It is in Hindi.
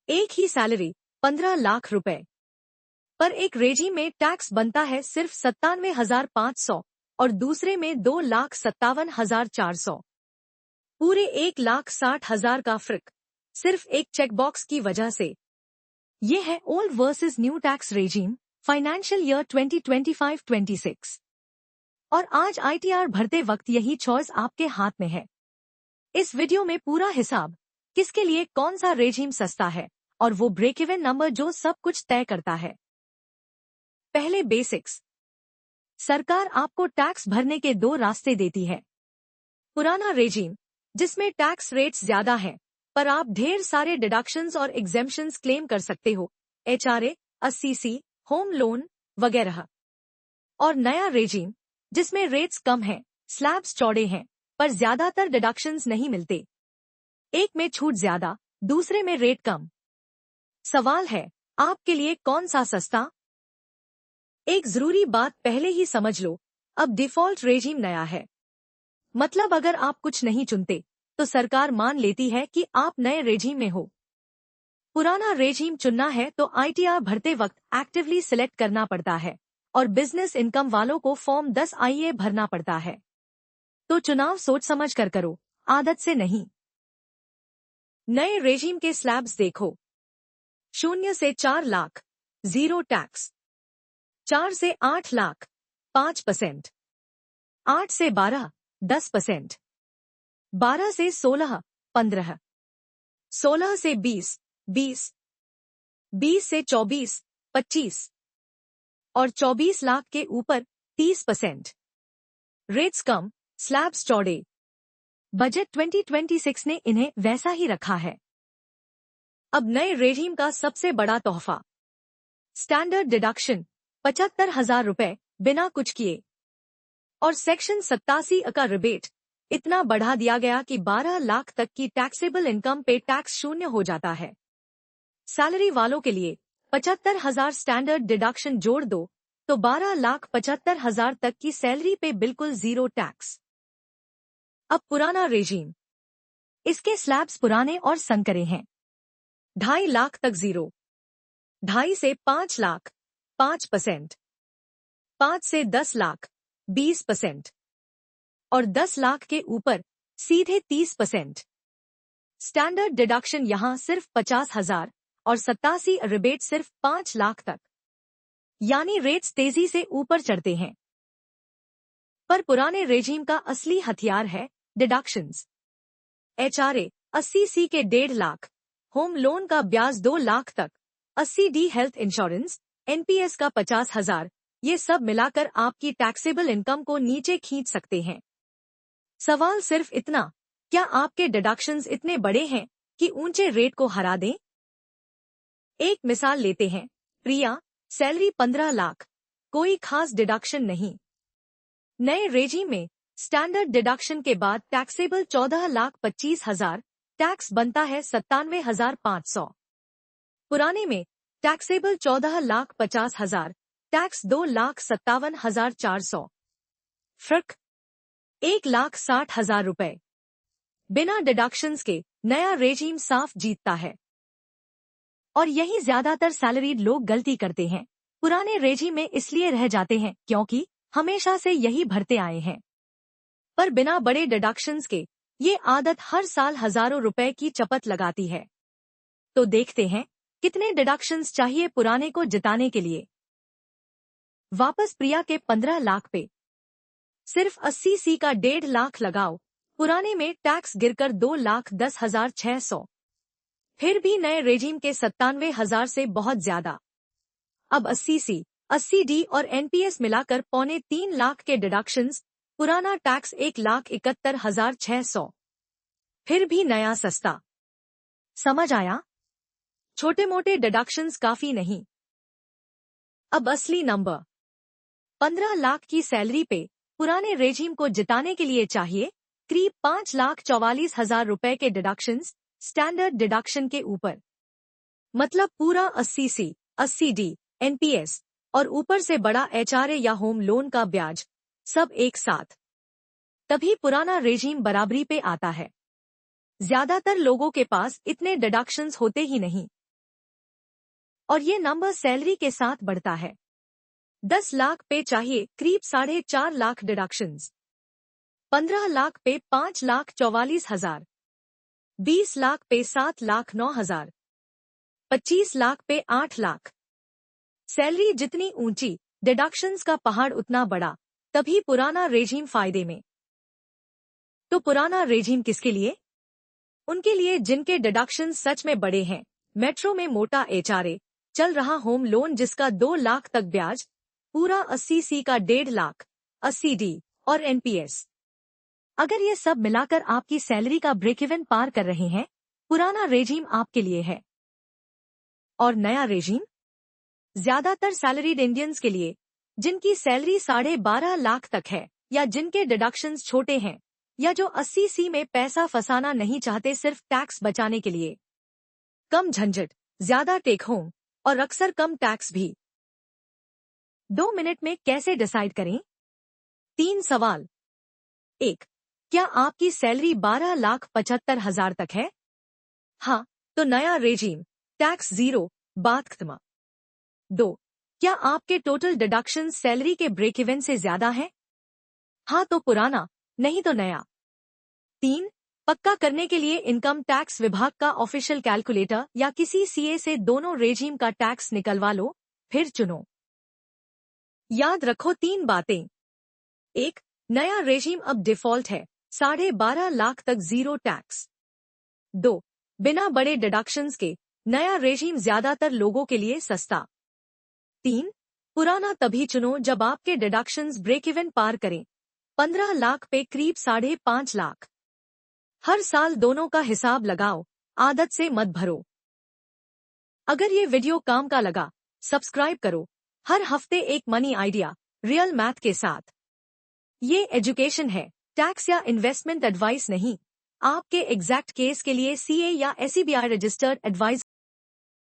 एक ही सैलरी 15 लाख रुपए, पर एक रेजिम में टैक्स बनता है सिर्फ 97,500 और दूसरे में 2,57,400। पूरे 1,60,000 का फर्क सिर्फ एक चेकबॉक्स की वजह से। ये है old versus new tax regime financial year 2025-26। और आज आईटीआर भरते वक्त यही चॉइस आपके हाथ में है। इस वीडियो में पूरा हिसाब, किसके लिए कौन सा रेजिम सस्ता है और वो ब्रेक इवन नंबर जो सब कुछ तय करता है। पहले बेसिक्स। सरकार आपको टैक्स भरने के दो रास्ते देती है। पुराना रेजिम, जिसमें टैक्स रेट्स ज्यादा हैं, पर आप ढेर सारे डिडक्शंस और एग्जेम्पशंस क्लेम कर सकते हो, एचआरए, 80C, होम लोन वगैरह। और नया रेजिम, जिसमें रेट्स कम हैं, स्लैब्स चौड़े हैं, पर ज्यादातर डिडक्शंस नहीं मिलते। एक में छूट ज्यादा, दूसरे में रेट कम। सवाल है, आपके लिए कौन सा सस्ता? एक जरूरी बात पहले ही समझ लो, अब डिफॉल्ट रेजिम नया है। मतलब अगर आप कुछ नहीं चुनते, तो सरकार मान लेती है कि आप नए रेजिम में हो। पुराना रेजिम चुनना है तो आईटीआर भरते वक्त एक्टिवली सिलेक्ट करना पड़ता है और बिजनेस इनकम वालों को फॉर्म 10 आईए भरना पड़ता है। तो चुनाव सोच समझ कर करो, आदत से नहीं। नए रेजिम के स्लैब्स देखो। 0 से 4 लाख, 0 टैक्स। 4 से 8 लाख, 5%। 8 से 12, 10%। 12 से 16, 15। 16 से 20, 20। 20 से 24, 25। और 24 लाख के ऊपर 30%। रेट्स कम, स्लैब्स चौड़े। बजट 2026 ने इन्हें वैसा ही रखा है। अब नए रेजिम का सबसे बड़ा तोहफा, स्टैंडर्ड डिडक्शन 75,000 रुपए बिना कुछ किए। और सेक्शन 87 का रिबेट इतना बढ़ा दिया गया कि 12 लाख तक की टैक्सेबल इनकम पे टैक्स शून्य हो जाता है। सैलरी वालों के लिए 75,000 स्टैंडर्ड डिडक्शन जोड़ दो तो 12,75,000 तक की सैलरी पे बिल्कुल जीरो टैक्स। अब पुराना रेजिम, इसके स्लैब्स पुराने और संकरे हैं। 2.5 लाख तक जीरो। 2.5 से 5 लाख, 5%। 5 से 10 लाख, 20%। और 10 लाख के ऊपर सीधे 30%। स्टैंडर्ड डिडक्शन यहां सिर्फ 50,000 और 87 रिबेट सिर्फ 5 लाख तक। यानी रेट्स तेजी से ऊपर चढ़ते हैं। पर पुराने रेजिम का असली हथियार है डिडक्शंस। एचआरए 80C के 1.5 लाख, होम लोन का ब्याज 2 लाख तक, 80D हेल्थ इंश्योरेंस, एनपीएस का 50,000, ये सब मिलाकर आपकी टैक्सेबल इनकम को नीचे खींच सकते हैं। सवाल सिर्फ इतना, क्या आपके डिडक्शंस इतने बड़े हैं कि ऊंचे रेट को हरा दें? एक मिसाल लेते हैं। प्रिया, सैलरी 15 लाख, कोई खास डिडक्शन नहीं। नए रेजिम में स्टैंडर्ड डिडक्शन के बाद टैक्सेबल 14,25,000, टैक्स बनता है 97,500। पुराने में टैक्सेबल 14,50,000, टैक्स 2,57,400। फर्क 1,60,000 रुपए। बिना डिडक्शंस के नया रेजिम साफ जीतता है। और यही ज्यादातर सैलरीड लोग गलती करते हैं। पुराने रेजिम में इसलिए रह जाते हैं क्योंकि हमेशा से यही भरते आए हैं। पर बिना बड़े डिडक्शंस के ये आदत हर साल हजारों रुपए की चपत लगाती है। तो देखते हैं कितने डिडक्शंस चाहिए पुराने को जिताने के लिए। वापस प्रिया के 15 लाख पे सिर्फ 80C का 1.5 लाख लगाओ। पुराने में टैक्स गिरकर 2,10,600। फिर भी नए रेजिम के 97,000 से बहुत ज्यादा। अब 80C, 80D और एनपीएस मिलाकर 2.25 लाख के डिडक्शंस, पुराना टैक्स 1,71,600। फिर भी नया सस्ता। समझ आया? छोटे मोटे डिडक्शंस काफी नहीं। अब असली नंबर। 15 लाख की सैलरी पे पुराने रेजिम को जिताने के लिए चाहिए करीब 5,44,000 रुपए के डिडक्शंस, स्टैंडर्ड डिडक्शन के ऊपर। मतलब पूरा 80C, 80D, एनपीएस और ऊपर से बड़ा एचआरए या होम लोन का ब्याज, सब एक साथ। तभी पुराना रेजिम बराबरी पे आता है। ज्यादातर लोगों के पास इतने डिडक्शंस होते ही नहीं। और ये नंबर सैलरी के साथ बढ़ता है। 10 लाख पे चाहिए करीब 4.5 लाख डिडक्शंस। 15 लाख पे 5,44,000। 20 लाख पे 7,09,000। 25 लाख पे 8 लाख। सैलरी जितनी ऊंची, डिडक्शंस का पहाड़ उतना बड़ा, तभी पुराना रेजीम फायदे में। तो पुराना रेजीम किसके लिए? उनके लिए जिनके डिडक्शंस सच में बड़े हैं। मेट्रो में मोटा एचआरए, चल रहा होम लोन जिसका 2 लाख तक ब्याज, पूरा 80C का 1.5 लाख, 80D और एनपीएस। अगर ये सब मिलाकर आपकी सैलरी का ब्रेक इवन पार कर रहे हैं, पुराना रेजीम आपके लिए है। और नया रेजीम ज्यादातर सैलरीड इंडियंस के लिए, जिनकी सैलरी 12.5 लाख तक है, या जिनके डिडक्शंस छोटे हैं, या जो 80C में पैसा फंसाना नहीं चाहते सिर्फ टैक्स बचाने के लिए। कम झंझट, ज्यादा टेक होम और अक्सर कम टैक्स भी। 2 मिनट में कैसे डिसाइड करें? 3 सवाल। 1. क्या आपकी सैलरी 12,75,000 तक है? हाँ, तो नया रेजीम, टैक्स जीरो, बात खत्म। 2. क्या आपके टोटल डिडक्शन सैलरी के ब्रेक इवन से ज्यादा है? हाँ, तो पुराना, नहीं तो नया। 3. पक्का करने के लिए इनकम टैक्स विभाग का ऑफिशियल कैलकुलेटर या किसी सीए से दोनों रेजीम का टैक्स निकलवा लो, फिर चुनो। याद रखो 3 बातें। 1. नया रेजीम अब डिफॉल्ट है, 12.5 लाख तक जीरो टैक्स। 2. बिना बड़े डिडक्शंस के, नया रेजीम ज्यादातर लोगों के लिए सस्ता। 3. पुराना तभी चुनो जब आपके डिडक्शंस ब्रेक इवन पार करें, 15 लाख पे करीब 5.5 लाख। हर साल दोनों का हिसाब लगाओ, आदत से मत भरो। अगर ये वीडियो काम का लगा, सब्सक्राइब करो। हर हफ्ते एक मनी आइडिया, रियल मैथ के साथ। ये एजुकेशन है, टैक्स या इन्वेस्टमेंट एडवाइस नहीं। आपके एग्जैक्ट केस के लिए सीए या एसईबीआई रजिस्टर्ड एडवाइजर